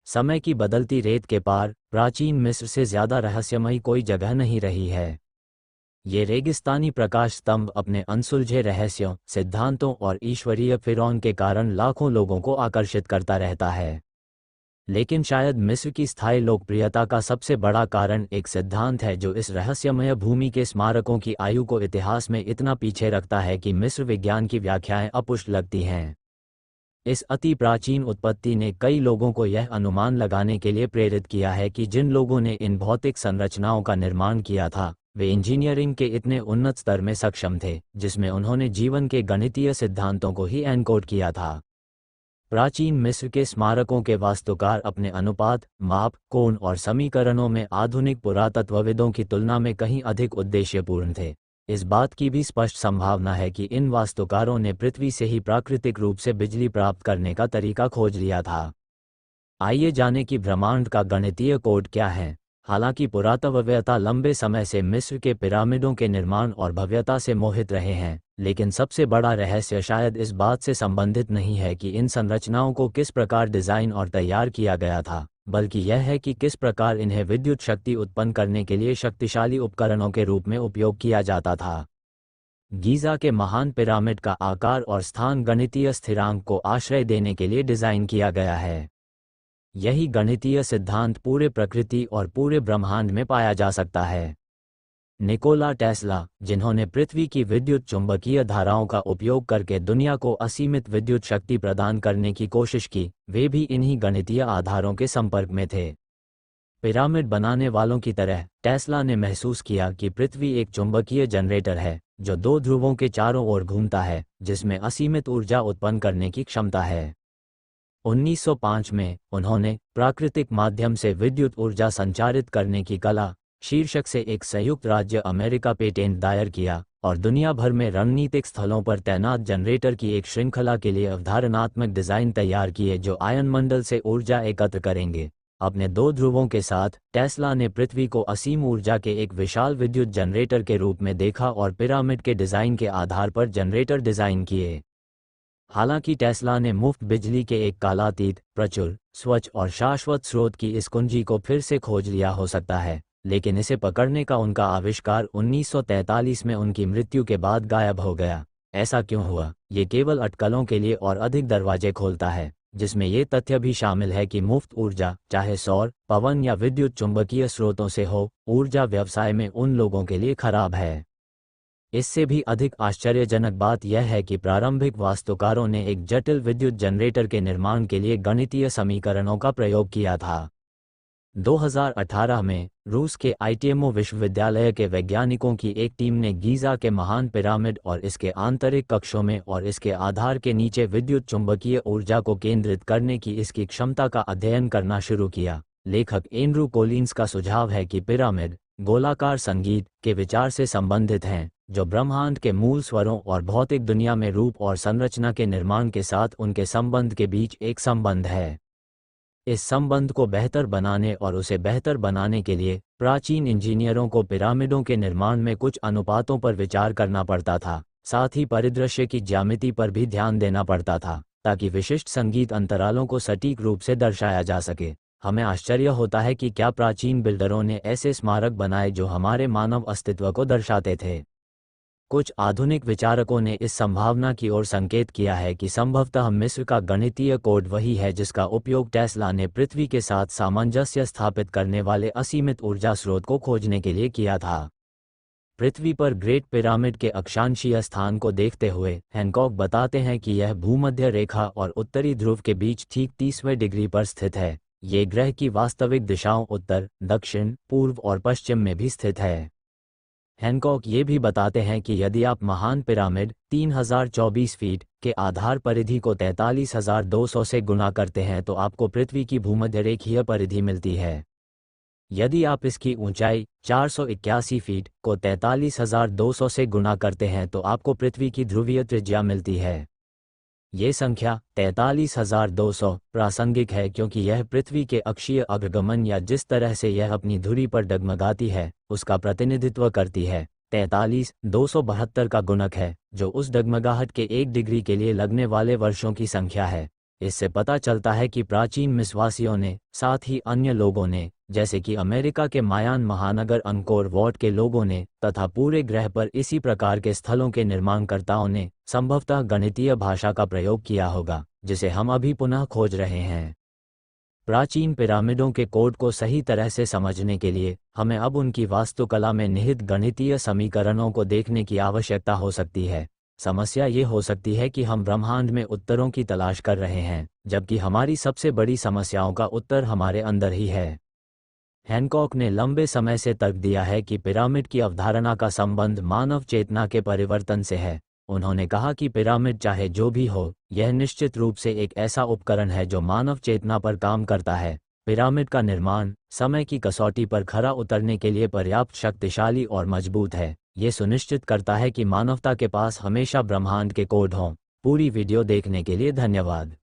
समय की बदलती रेत के पार प्राचीन मिस्र से ज्यादा रहस्यमयी कोई जगह नहीं रही है। ये रेगिस्तानी प्रकाश स्तंभ अपने अनसुलझे रहस्यों, सिद्धांतों और ईश्वरीय फिरौन के कारण लाखों लोगों को आकर्षित करता रहता है। लेकिन शायद मिस्र की स्थायी लोकप्रियता का सबसे बड़ा कारण एक सिद्धांत है जो इस रहस्यमय भूमि के स्मारकों की आयु को इतिहास में इतना पीछे रखता है कि मिस्र विज्ञान की व्याख्याएं अपुष्ट लगती हैं। इस अति प्राचीन उत्पत्ति ने कई लोगों को यह अनुमान लगाने के लिए प्रेरित किया है कि जिन लोगों ने इन भौतिक संरचनाओं का निर्माण किया था, वे इंजीनियरिंग के इतने उन्नत स्तर में सक्षम थे जिसमें उन्होंने जीवन के गणितीय सिद्धांतों को ही एनकोड किया था। प्राचीन मिस्र के स्मारकों के वास्तुकार अपने अनुपात, माप, कोण और समीकरणों में आधुनिक पुरातत्वविदों की तुलना में कहीं अधिक उद्देश्यपूर्ण थे। इस बात की भी स्पष्ट संभावना है कि इन वास्तुकारों ने पृथ्वी से ही प्राकृतिक रूप से बिजली प्राप्त करने का तरीका खोज लिया था। आइए जानें कि ब्रह्मांड का गणितीय कोड क्या है। हालांकि पुरातत्ववेत्ता लंबे समय से मिस्र के पिरामिडों के निर्माण और भव्यता से मोहित रहे हैं, लेकिन सबसे बड़ा रहस्य शायद इस बात से संबंधित नहीं है कि इन संरचनाओं को किस प्रकार डिजाइन और तैयार किया गया था, बल्कि यह है कि किस प्रकार इन्हें विद्युत शक्ति उत्पन्न करने के लिए शक्तिशाली उपकरणों के रूप में उपयोग किया जाता था। गीज़ा के महान पिरामिड का आकार और स्थान गणितीय स्थिरांक को आश्रय देने के लिए डिजाइन किया गया है। यही गणितीय सिद्धांत पूरे प्रकृति और पूरे ब्रह्मांड में पाया जा सकता है। निकोला टेस्ला, जिन्होंने पृथ्वी की विद्युत चुंबकीय धाराओं का उपयोग करके दुनिया को असीमित विद्युत शक्ति प्रदान करने की कोशिश की, वे भी इन्हीं गणितीय आधारों के संपर्क में थे। पिरामिड बनाने वालों की तरह टेस्ला ने महसूस किया कि पृथ्वी एक चुंबकीय जनरेटर है जो दो ध्रुवों के चारों ओर घूमता है, जिसमें असीमित ऊर्जा उत्पन्न करने की क्षमता है। 1905 में उन्होंने प्राकृतिक माध्यम से विद्युत ऊर्जा संचारित करने की कला शीर्षक से एक संयुक्त राज्य अमेरिका पेटेंट दायर किया और दुनिया भर में रणनीतिक स्थलों पर तैनात जनरेटर की एक श्रृंखला के लिए अवधारणात्मक डिजाइन तैयार किए जो आयनमंडल से ऊर्जा एकत्र करेंगे। अपने दो ध्रुवों के साथ टेस्ला ने पृथ्वी को असीम ऊर्जा के एक विशाल विद्युत जनरेटर के रूप में देखा और पिरामिड के डिजाइन के आधार पर जनरेटर डिजाइन किए। हालांकि टेस्ला ने मुफ्त बिजली के एक कालातीत, प्रचुर, स्वच्छ और शाश्वत स्रोत की इस कुंजी को फिर से खोज लिया हो सकता है, लेकिन इसे पकड़ने का उनका आविष्कार 1943 में उनकी मृत्यु के बाद गायब हो गया। ऐसा क्यों हुआ? ये केवल अटकलों के लिए और अधिक दरवाजे खोलता है, जिसमें ये तथ्य भी शामिल है कि मुफ्त ऊर्जा, चाहे सौर, पवन या विद्युत चुंबकीय स्रोतों से हो, ऊर्जा व्यवसाय में उन लोगों के लिए खराब है। इससे भी अधिक आश्चर्यजनक बात यह है कि प्रारंभिक वास्तुकारों ने एक जटिल विद्युत जनरेटर के निर्माण के लिए गणितीय समीकरणों का प्रयोग किया था। 2018 में रूस के आईटीएमओ विश्वविद्यालय के वैज्ञानिकों की एक टीम ने गीज़ा के महान पिरामिड और इसके आंतरिक कक्षों में और इसके आधार के नीचे विद्युत चुंबकीय ऊर्जा को केंद्रित करने की इसकी क्षमता का अध्ययन करना शुरू किया। लेखक एंड्रू कोलिन्स का सुझाव है कि पिरामिड गोलाकार संगीत के विचार से संबंधित हैं, जो ब्रह्मांड के मूल स्वरों और भौतिक दुनिया में रूप और संरचना के निर्माण के साथ उनके संबंध के बीच एक संबंध है। इस संबंध को बेहतर बनाने और उसे बेहतर बनाने के लिए प्राचीन इंजीनियरों को पिरामिडों के निर्माण में कुछ अनुपातों पर विचार करना पड़ता था, साथ ही परिदृश्य की ज्यामिति पर भी ध्यान देना पड़ता था, ताकि विशिष्ट संगीत अंतरालों को सटीक रूप से दर्शाया जा सके। हमें आश्चर्य होता है कि क्या प्राचीन बिल्डरों ने ऐसे स्मारक बनाए जो हमारे मानव अस्तित्व को दर्शाते थे। कुछ आधुनिक विचारकों ने इस संभावना की ओर संकेत किया है कि संभवतः मिस्र का गणितीय कोड वही है जिसका उपयोग टेस्ला ने पृथ्वी के साथ सामंजस्य स्थापित करने वाले असीमित ऊर्जा स्रोत को खोजने के लिए किया था। पृथ्वी पर ग्रेट पिरामिड के अक्षांशीय स्थान को देखते हुए हैनकॉक बताते हैं कि यह भूमध्य रेखा और उत्तरी ध्रुव के बीच ठीक 30वें डिग्री पर स्थित है। ये ग्रह की वास्तविक दिशाओं उत्तर, दक्षिण, पूर्व और पश्चिम में भी स्थित है। हैनकॉक ये भी बताते हैं कि यदि आप महान पिरामिड 3024 फीट के आधार परिधि को 43,200 से गुणा करते हैं तो आपको पृथ्वी की भूमध्यरेखीय परिधि मिलती है। यदि आप इसकी ऊंचाई 481 फीट को 43,200 से गुणा करते हैं तो आपको पृथ्वी की ध्रुवीय त्रिज्या मिलती है। ये संख्या 43,200 प्रासंगिक है क्योंकि यह पृथ्वी के अक्षीय अग्रगमन या जिस तरह से यह अपनी धुरी पर डगमगाती है उसका प्रतिनिधित्व करती है। 43,272 का गुणक है, जो उस डगमगाहट के 1 डिग्री के लिए लगने वाले वर्षों की संख्या है। इससे पता चलता है कि प्राचीन मिस्रवासियों ने, साथ ही अन्य लोगों ने, जैसे कि अमेरिका के मायान महानगर अंकोर वॉट के लोगों ने, तथा पूरे ग्रह पर इसी प्रकार के स्थलों के निर्माणकर्ताओं ने, संभवतः गणितीय भाषा का प्रयोग किया होगा, जिसे हम अभी पुनः खोज रहे हैं। प्राचीन पिरामिडों के कोड को सही तरह से समझने के लिए हमें अब उनकी वास्तुकला में निहित गणितीय समीकरणों को देखने की आवश्यकता हो सकती है। समस्या ये हो सकती है कि हम ब्रह्मांड में उत्तरों की तलाश कर रहे हैं, जबकि हमारी सबसे बड़ी समस्याओं का उत्तर हमारे अंदर ही है। हैनकॉक ने लंबे समय से तर्क दिया है कि पिरामिड की अवधारणा का संबंध मानव चेतना के परिवर्तन से है। उन्होंने कहा कि पिरामिड चाहे जो भी हो, यह निश्चित रूप से एक ऐसा उपकरण है जो मानव चेतना पर काम करता है। पिरामिड का निर्माण समय की कसौटी पर खरा उतरने के लिए पर्याप्त शक्तिशाली और मजबूत है। ये सुनिश्चित करता है कि मानवता के पास हमेशा ब्रह्मांड के कोड हों। पूरी वीडियो देखने के लिए धन्यवाद।